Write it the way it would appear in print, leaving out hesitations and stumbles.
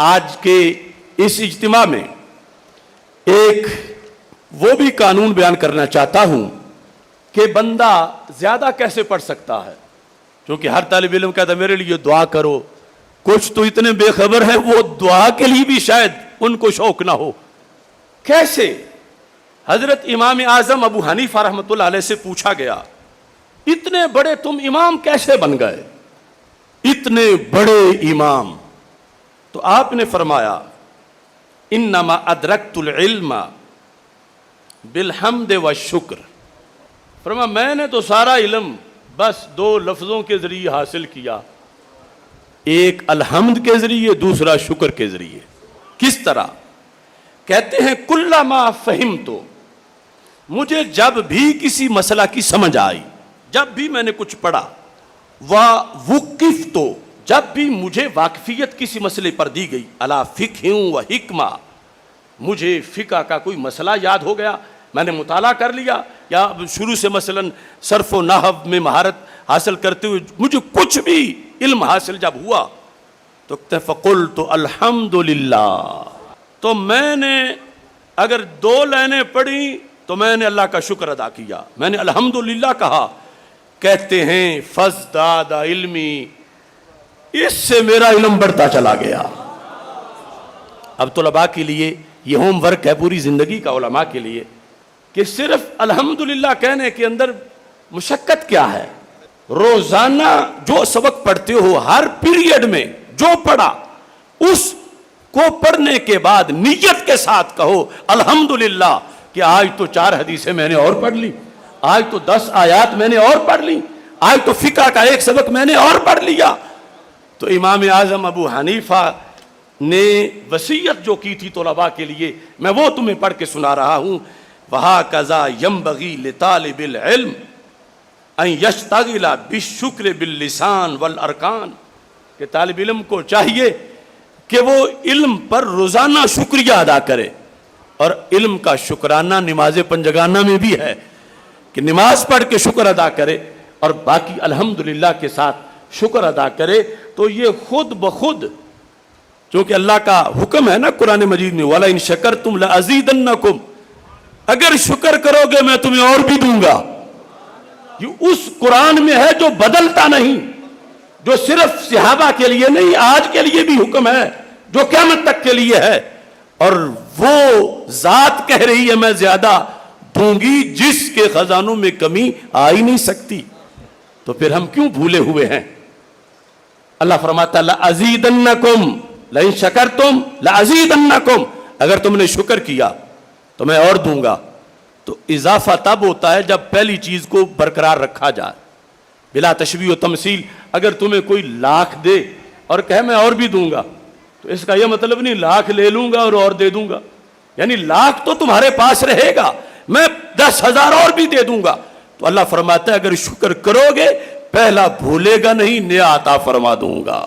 آج کے اس اجتماع میں ایک وہ بھی قانون بیان کرنا چاہتا ہوں کہ بندہ زیادہ کیسے پڑھ سکتا ہے، کیونکہ ہر طالب علم کہتا ہے میرے لیے دعا کرو، کچھ تو اتنے بے خبر ہیں وہ دعا کے لیے بھی شاید ان کو شوق نہ ہو۔ کیسے؟ حضرت امام اعظم ابو حنیفہ رحمۃ اللہ علیہ سے پوچھا گیا اتنے بڑے تم امام کیسے بن گئے، اتنے بڑے امام؟ تو آپ نے فرمایا انما ادرکت العلم بالحمد والشکر، فرمایا میں نے تو سارا علم بس دو لفظوں کے ذریعے حاصل کیا، ایک الحمد کے ذریعے، دوسرا شکر کے ذریعے۔ کس طرح؟ کہتے ہیں کلما فہمت، مجھے جب بھی کسی مسئلہ کی سمجھ آئی، جب بھی میں نے کچھ پڑھا، ووقفت، جب بھی مجھے واقفیت کسی مسئلے پر دی گئی، الا فقہ و حکمہ، مجھے فقہ کا کوئی مسئلہ یاد ہو گیا، میں نے مطالعہ کر لیا، یا شروع سے مثلا صرف و نحو میں مہارت حاصل کرتے ہوئے مجھے کچھ بھی علم حاصل جب ہوا تو فقلت الحمدللہ، تو میں نے اگر 2 لائنیں پڑھی تو میں نے اللہ کا شکر ادا کیا، میں نے الحمدللہ کہا۔ کہتے ہیں فازداد علمی، اس سے میرا علم بڑھتا چلا گیا۔ اب طلباء کے لیے یہ ہوم ورک ہے پوری زندگی کا، علماء کے لیے، کہ صرف الحمدللہ کہنے کے اندر مشقت کیا ہے؟ روزانہ جو سبق پڑھتے ہو، ہر پیریڈ میں جو پڑھا اس کو پڑھنے کے بعد نیت کے ساتھ کہو الحمدللہ کہ آج تو 4 حدیثیں میں نے اور پڑھ لی، آج تو 10 آیات میں نے اور پڑھ لی، آج تو فقہ کا ایک سبق میں نے اور پڑھ لیا۔ تو امام اعظم ابو حنیفہ نے وصیت جو کی تھی طلباء کے لیے، میں وہ تمہیں پڑھ کے سنا رہا ہوں۔ وَهَكَذَا يَنبَغِي لِطَالِبِ الْعِلْمِ أَن يَشْتَغِلَ بِالشُّكْرِ بِاللِّسَانِ وَالْأَرْكَانِ، کہ طالب علم کو چاہیے کہ وہ علم پر روزانہ شکریہ ادا کرے، اور علم کا شکرانہ نماز پنجگانہ میں بھی ہے کہ نماز پڑھ کے شکر ادا کرے اور باقی الحمدللہ کے ساتھ شکر ادا کرے۔ تو یہ خود بخود، چونکہ اللہ کا حکم ہے نا قرآن مجید میں وَلَئِن شَكَرْتُمْ لَأَزِيدَنَّكُمْ، اگر شکر کرو گے میں تمہیں اور بھی دوں گا۔ یہ اس قرآن میں ہے جو بدلتا نہیں، جو صرف صحابہ کے لیے نہیں، آج کے لیے بھی حکم ہے، جو قیامت تک کے لیے ہے، اور وہ ذات کہہ رہی ہے میں زیادہ دوں گی جس کے خزانوں میں کمی آ ہی نہیں سکتی۔ تو پھر ہم کیوں بھولے ہوئے ہیں؟ اللہ فرماتا ہے لَأَزِيدَنَّكُمْ لَإِن شَكَرْتُمْ لَأَزِيدَنَّكُمْ، اگر تم نے شکر کیا تو میں اور دوں گا۔ تو اضافہ تب ہوتا ہے جب پہلی چیز کو برقرار رکھا جائے بلا تشبیہ و تمثیل۔ اگر تمہیں کوئی 1,00,000 دے اور کہے میں اور بھی دوں گا، تو اس کا یہ مطلب نہیں 1,00,000 لے لوں گا اور دے دوں گا، یعنی 1,00,000 تو تمہارے پاس رہے گا، میں 10,000 اور بھی دے دوں گا۔ تو اللہ فرماتا ہے اگر شکر کرو گے پہلا بھولے گا نہیں، نیا عطا فرما دوں گا۔